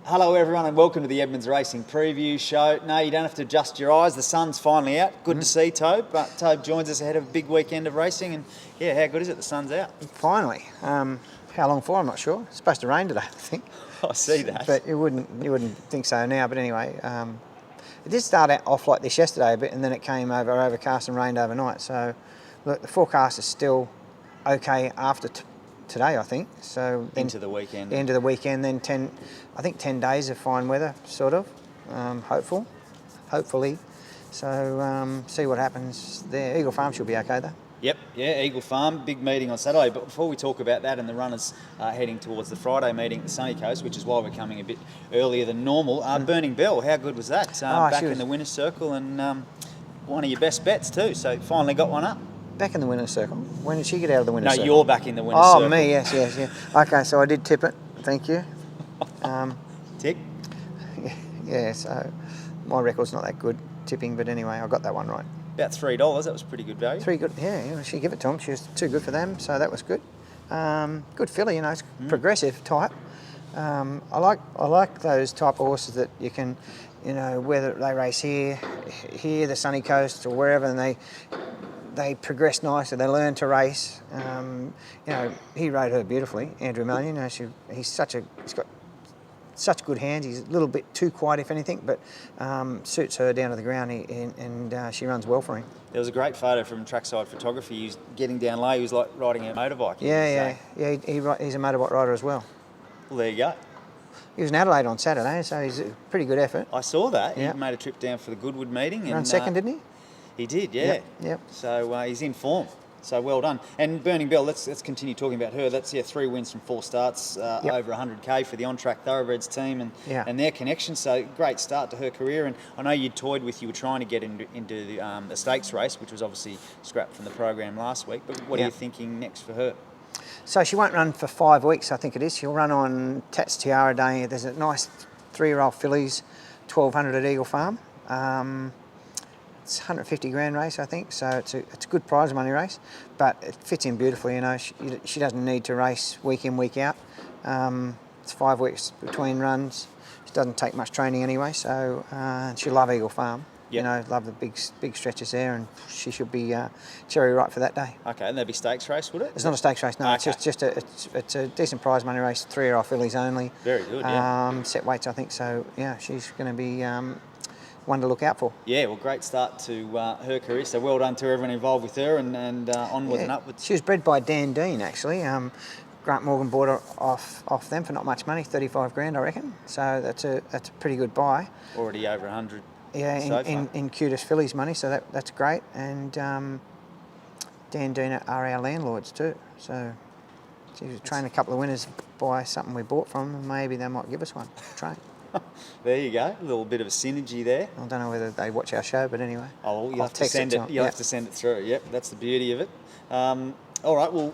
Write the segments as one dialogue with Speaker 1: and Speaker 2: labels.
Speaker 1: Hello everyone and welcome to the Edmonds Racing Preview Show. No, you don't have to adjust your eyes, the sun's finally out. Good to see Tobe, but Tobe joins us ahead of a big weekend of racing and yeah, how good is it, the sun's out?
Speaker 2: Finally. How long for, I'm not sure. It's supposed to rain today, I think.
Speaker 1: I see that.
Speaker 2: But you wouldn't think so now, but anyway. It did start out off like this yesterday a bit and then it came over overcast and rained overnight. So look, the forecast is still okay after today, I think. So then
Speaker 1: into the weekend.
Speaker 2: End of the weekend, then 10 days of fine weather, sort of. Hopefully. So see what happens there. Eagle Farm should be okay though.
Speaker 1: Yep, yeah, Eagle Farm, big meeting on Saturday. But before we talk about that and the runners heading towards the Friday meeting at the Sunny Coast, which is why we're coming a bit earlier than normal, Burning Bell, how good was that? Back in the winner's circle and one of your best bets too, so finally got one up.
Speaker 2: Back in the winner's circle? When did she get out of the winner's circle?
Speaker 1: No, you're back in the winner's circle.
Speaker 2: Oh, me, yes. Okay, so I did tip it, thank you.
Speaker 1: Tick?
Speaker 2: Yeah, so my record's not that good tipping, but anyway, I got that one right.
Speaker 1: About $3, that was pretty good value.
Speaker 2: Yeah, she gave it to them. She was too good for them, so that was good. Good filly, it's progressive type. I like those type of horses that you can, whether they race here, the Sunny Coast, or wherever, and they progress nicely. They learn to race. He rode her beautifully, Andrew Mullion. He's got such good hands. He's a little bit too quiet, if anything, but suits her down to the ground, and she runs well for him.
Speaker 1: There was a great photo from trackside photography. He was getting down low. He was like riding a motorbike.
Speaker 2: Yeah. He's a motorbike rider as well.
Speaker 1: Well, there you go.
Speaker 2: He was in Adelaide on Saturday, so he's a pretty good effort.
Speaker 1: I saw that. He made a trip down for the Goodwood meeting.
Speaker 2: Ran second, didn't he?
Speaker 1: He did, yeah.
Speaker 2: Yep.
Speaker 1: So he's in form. So well done. And Burning Bell, let's continue talking about her. That's 3 wins from 4 starts, over 100k for the on-track thoroughbreds team and their connection. So great start to her career. And I know you were trying to get into the stakes race, which was obviously scrapped from the program last week. But what are you thinking next for her?
Speaker 2: So she won't run for 5 weeks, I think it is. She'll run on Tats Tiara Day. There's a nice 3-year-old fillies, 1200 at Eagle Farm. It's a 150 grand race, I think, so it's a good prize money race, but it fits in beautifully. She doesn't need to race week in, week out. It's 5 weeks between runs. She doesn't take much training anyway, so she'll love Eagle Farm.
Speaker 1: Yep.
Speaker 2: Love the big stretches there, and she should be cherry ripe for that day.
Speaker 1: Okay, and there'd be stakes race, would it?
Speaker 2: It's not a stakes race, no. Okay. It's a decent prize money race, 3-year-old fillies only.
Speaker 1: Very good, yeah.
Speaker 2: Set weights, I think, so yeah, she's going to be one to look out for.
Speaker 1: Yeah, well, great start to her career. So well done to everyone involved with her, and onwards and upwards.
Speaker 2: She was bred by Dan Dean, actually. Grant Morgan bought her off them for not much money, 35 grand, I reckon. So that's a pretty good buy.
Speaker 1: Already over 100.
Speaker 2: Yeah, in cutest fillies money, so that's great. And Dan Dean are our landlords too. So she was train a couple of winners by something we bought from them. Maybe they might give us one. Train.
Speaker 1: There you go, a little bit of a synergy there.
Speaker 2: I don't know whether they watch our show, but anyway.
Speaker 1: Oh, you'll have to send it. You'll have to send it through. Yep, that's the beauty of it. All right, well,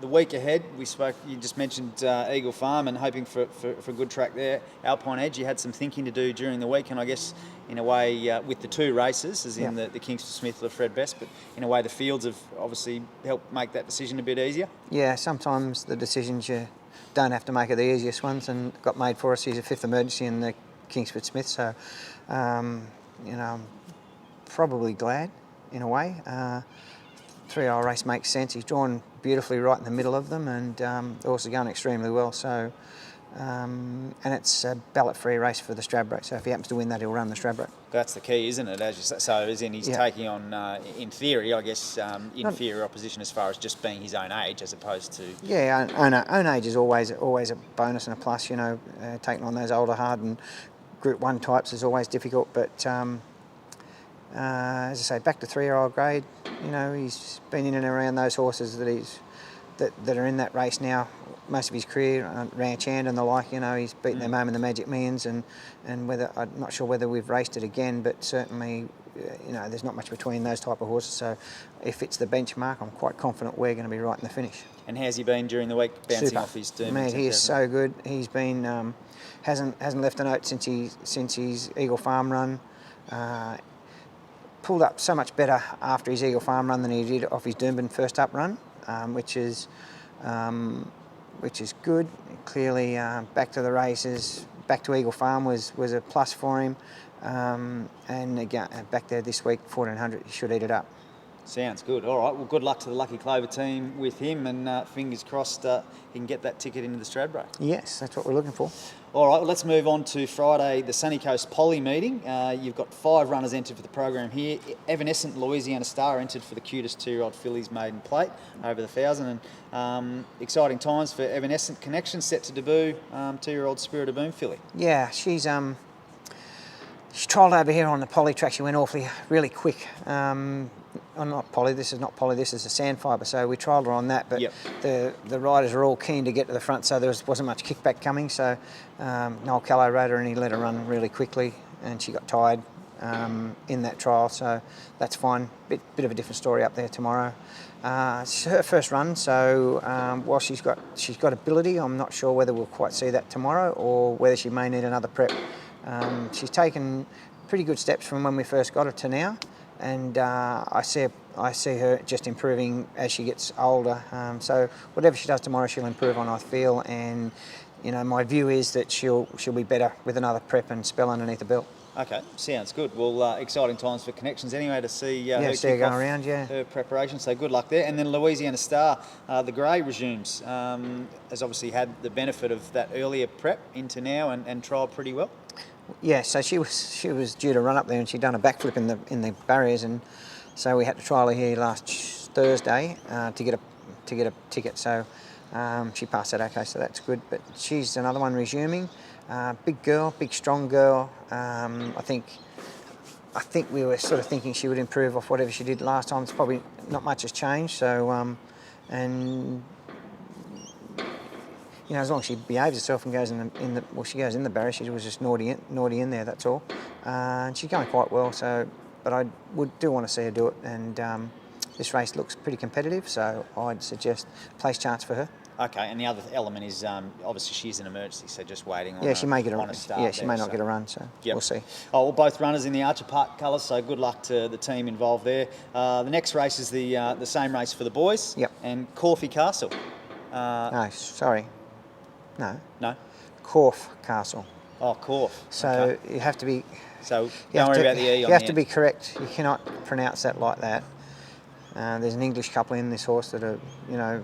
Speaker 1: the week ahead, you just mentioned Eagle Farm and hoping for a good track there. Alpine Edge, you had some thinking to do during the week, and I guess in a way with the 2 races, as in the Kingston Smith or Fred Best, but in a way the fields have obviously helped make that decision a bit easier. Yeah,
Speaker 2: sometimes the decisions you don't have to make are the easiest ones, and got made for us. He's a 5th emergency in the Kingsford Smith, so I'm probably glad in a way. 3-hour race makes sense. He's drawn beautifully right in the middle of them, and the horse is going extremely well. So, and it's a ballot-free race for the Stradbroke. So if he happens to win that, he'll run the Stradbroke.
Speaker 1: That's the key, isn't it? As you say, so as in he's taking on, in theory, I guess, inferior opposition as far as just being his own age, as opposed to.
Speaker 2: Yeah, own age is always a bonus and a plus. Taking on those older, hardened Group 1 types is always difficult, but. As I say, back to 3-year-old grade, he's been in and around those horses that are in that race now most of his career, Ranch Hand and the like. He's beaten them home in the Magic Millions, and whether I'm not sure whether we've raced it again, but certainly there's not much between those type of horses. So if it's the benchmark, I'm quite confident we're going to be right in the finish.
Speaker 1: And how's he been during the week, bouncing
Speaker 2: Super.
Speaker 1: Off his doom?
Speaker 2: Man, he is so good. He's been hasn't left a note since his Eagle Farm run. Pulled up so much better after his Eagle Farm run than he did off his Doomben first up run, which is which is good. Clearly, back to the races, back to Eagle Farm was a plus for him. And again, back there this week, 1400, he should eat it up.
Speaker 1: Sounds good. All right. Well, good luck to the Lucky Clover team with him, and fingers crossed he can get that ticket into the Stradbroke.
Speaker 2: Yes, that's what we're looking for.
Speaker 1: All right. Well, let's move on to Friday, the Sunny Coast Poly meeting. You've got 5 runners entered for the program here. Evanescent Louisiana Star entered for the cutest 2-year-old fillies maiden plate over the 1,000. And exciting times for Evanescent Connection, set to debut 2-year-old Spirit of Boom filly.
Speaker 2: Yeah, she trialled over here on the poly track. She went really quick. Not poly, this is not poly, this is a sand fibre, so we trialled her on that, but
Speaker 1: yep.
Speaker 2: the riders are all keen to get to the front, so there wasn't much kickback coming, so Noel Callow rode her and he let her run really quickly, and she got tired in that trial, so that's fine. Bit of a different story up there tomorrow. It's her first run, so while she's got ability, I'm not sure whether we'll quite see that tomorrow or whether she may need another prep. She's taken pretty good steps from when we first got her to now, and I see her just improving as she gets older. So whatever she does tomorrow, she'll improve on, I feel. And you know, my view is that she'll be better with another prep and spell underneath the belt.
Speaker 1: Okay, sounds good. Well, exciting times for Connections anyway to see her
Speaker 2: see her
Speaker 1: kick
Speaker 2: going
Speaker 1: off
Speaker 2: around. Yeah,
Speaker 1: her preparation. So good luck there. And then Louisiana Star, the grey resumes, has obviously had the benefit of that earlier prep into now and trialled pretty well.
Speaker 2: Yeah, so she was due to run up there, and she'd done a backflip in the barriers, and so we had to trial her here last Thursday to get a ticket. So she passed that okay, so that's good. But she's another one resuming. Big girl, big strong girl. I think we were sort of thinking she would improve off whatever she did last time. It's probably not much has changed. So and you know, as long as she behaves herself and goes she goes in the barrier. She was just naughty in there. That's all. And she's going quite well. So, but I do want to see her do it. And this race looks pretty competitive. So I'd suggest place chance for her.
Speaker 1: Okay, and the other element is obviously she's an emergency, so just waiting on
Speaker 2: she may get
Speaker 1: a start.
Speaker 2: Yeah, she may not get a run, so we'll see.
Speaker 1: Oh, well, both runners in the Archer Park colours, so good luck to the team involved there. The next race is the same race for the boys.
Speaker 2: Yep.
Speaker 1: And Corfy Castle.
Speaker 2: No, sorry. No. Corf Castle.
Speaker 1: Oh, Corf.
Speaker 2: So
Speaker 1: okay.
Speaker 2: You have to be...
Speaker 1: So don't worry about the E on the
Speaker 2: You have to be correct. You cannot pronounce that like that. There's an English couple in this horse that are, you know,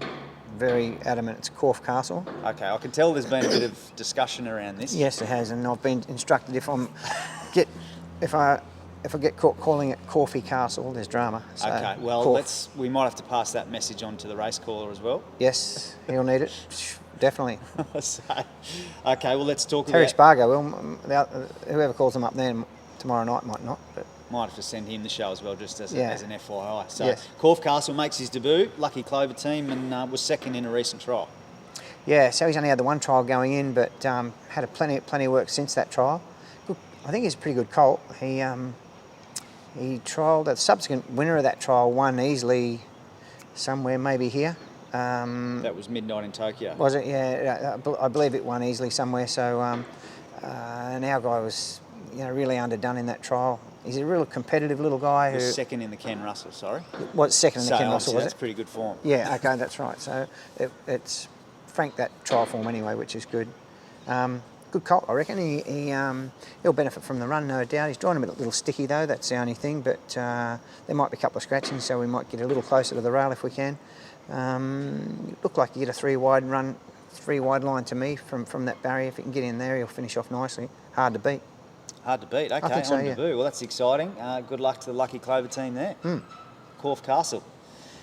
Speaker 2: very adamant it's Corf Castle.
Speaker 1: Okay, I can tell there's been a bit of discussion around this.
Speaker 2: Yes, it has, and I've been instructed if I get caught calling it Corfy Castle, there's drama. So
Speaker 1: okay, well,
Speaker 2: Corf.
Speaker 1: we might have to pass that message on to the race caller as well.
Speaker 2: Yes, he'll need it, definitely.
Speaker 1: So, okay, well, let's talk
Speaker 2: Terry
Speaker 1: about...
Speaker 2: Spargo, whoever calls him up there tomorrow night might not, but...
Speaker 1: Might have to send him the show as well, just as an FYI. So,
Speaker 2: yes.
Speaker 1: Corf Castle makes his debut, Lucky Clover team, and was second in a recent trial.
Speaker 2: Yeah, so he's only had the one trial going in, but had a plenty of work since that trial. Good, I think he's a pretty good colt. He trialled, the subsequent winner of that trial won easily somewhere, maybe here.
Speaker 1: That was Midnight in Tokyo.
Speaker 2: Was it? Yeah, I believe it won easily somewhere. So, and our guy was, you know, really underdone in that trial. He's a real competitive little guy.
Speaker 1: He was second in the Ken Russell, sorry.
Speaker 2: Was second in the Ken Russell, was it?
Speaker 1: That's pretty good form.
Speaker 2: Yeah, okay, that's right. So it's franked that trial form anyway, which is good. Good colt, I reckon. He'll benefit from the run, no doubt. He's drawn a little sticky though, that's the only thing, but there might be a couple of scratchings, so we might get a little closer to the rail if we can. Look like you get a three wide line to me from that barrier. If he can get in there, he'll finish off nicely. Hard to beat.
Speaker 1: Hard to beat. Okay,
Speaker 2: I think so,
Speaker 1: on debut. Well, that's exciting. Good luck to the Lucky Clover team there. Corf Castle.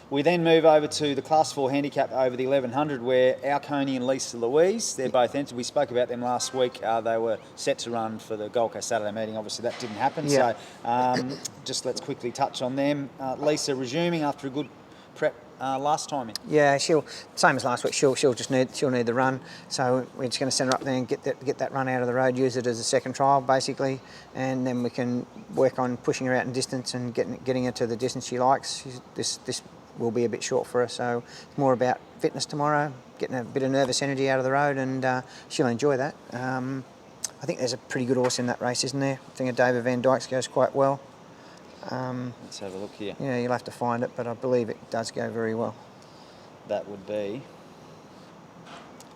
Speaker 1: We then move over to the Class 4 handicap over the 1100, where OURCONI and LEISA LOUISE, they're both entered. We spoke about them last week. They were set to run for the Gold Coast Saturday meeting. Obviously, that didn't happen.
Speaker 2: Yeah.
Speaker 1: So just let's quickly touch on them. LEISA resuming after a good prep last time in.
Speaker 2: Yeah, same as last week. She'll need the run. So we're just going to send her up there and get that run out of the road. Use it as a second trial basically, and then we can work on pushing her out in distance and getting her to the distance she likes. This will be a bit short for her, so it's more about fitness tomorrow, getting a bit of nervous energy out of the road, and she'll enjoy that. I think there's a pretty good horse in that race, isn't there? I think a David Van Dyke's goes quite well.
Speaker 1: Let's have a look here.
Speaker 2: Yeah, you'll have to find it, but I believe it does go very well.
Speaker 1: That would be...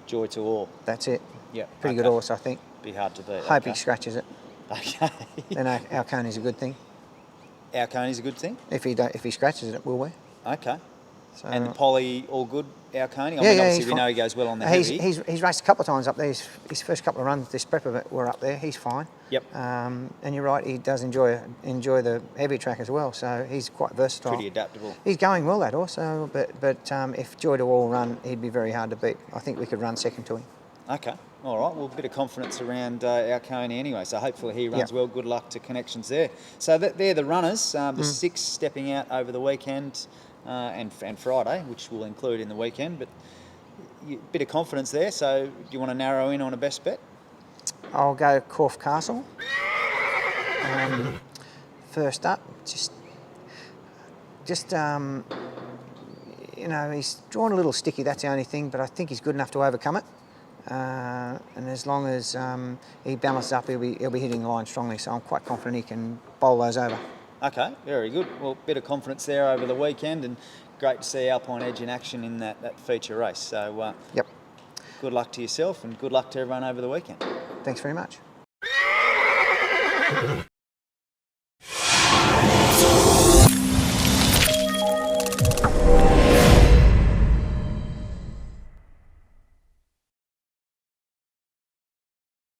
Speaker 1: Joy to all.
Speaker 2: That's it.
Speaker 1: Yeah.
Speaker 2: Pretty good horse, I think.
Speaker 1: Be hard to beat.
Speaker 2: Hope
Speaker 1: okay.
Speaker 2: he scratches it.
Speaker 1: Okay.
Speaker 2: Then OURCONI's a good thing.
Speaker 1: OURCONI's a good thing?
Speaker 2: If he scratches it, will we?
Speaker 1: Okay.
Speaker 2: So,
Speaker 1: And the Polly, all good, OURCONI? I
Speaker 2: yeah,
Speaker 1: mean,
Speaker 2: yeah,
Speaker 1: obviously
Speaker 2: he's
Speaker 1: we
Speaker 2: fine.
Speaker 1: know he goes well on the heavy.
Speaker 2: He's raced a couple of times up there. His first couple of runs this prep of it were up there. He's fine.
Speaker 1: Yep.
Speaker 2: And you're right, he does enjoy the heavy track as well. So he's quite versatile.
Speaker 1: Pretty adaptable.
Speaker 2: He's going well, that horse. So, but if Joy to All run, he'd be very hard to beat. I think we could run second to him.
Speaker 1: Okay. All right. Well, a bit of confidence around OURCONI anyway. So hopefully he runs well. Good luck to Connections there. So they're the runners. The 6 stepping out over the weekend and Friday, which we'll include in the weekend. But a bit of confidence there. So do you want to narrow in on a best bet?
Speaker 2: I'll go Corfe Castle. First up, just you know, he's drawn a little sticky. That's the only thing, but I think he's good enough to overcome it. And as long as he balances up, he'll be hitting the line strongly. So I'm quite confident he can bowl those over.
Speaker 1: Okay, very good. Well, bit of confidence there over the weekend, and great to see Alpine Edge in action in that feature race. So
Speaker 2: yep.
Speaker 1: Good luck to yourself, and good luck to everyone over the weekend.
Speaker 2: Thanks very much.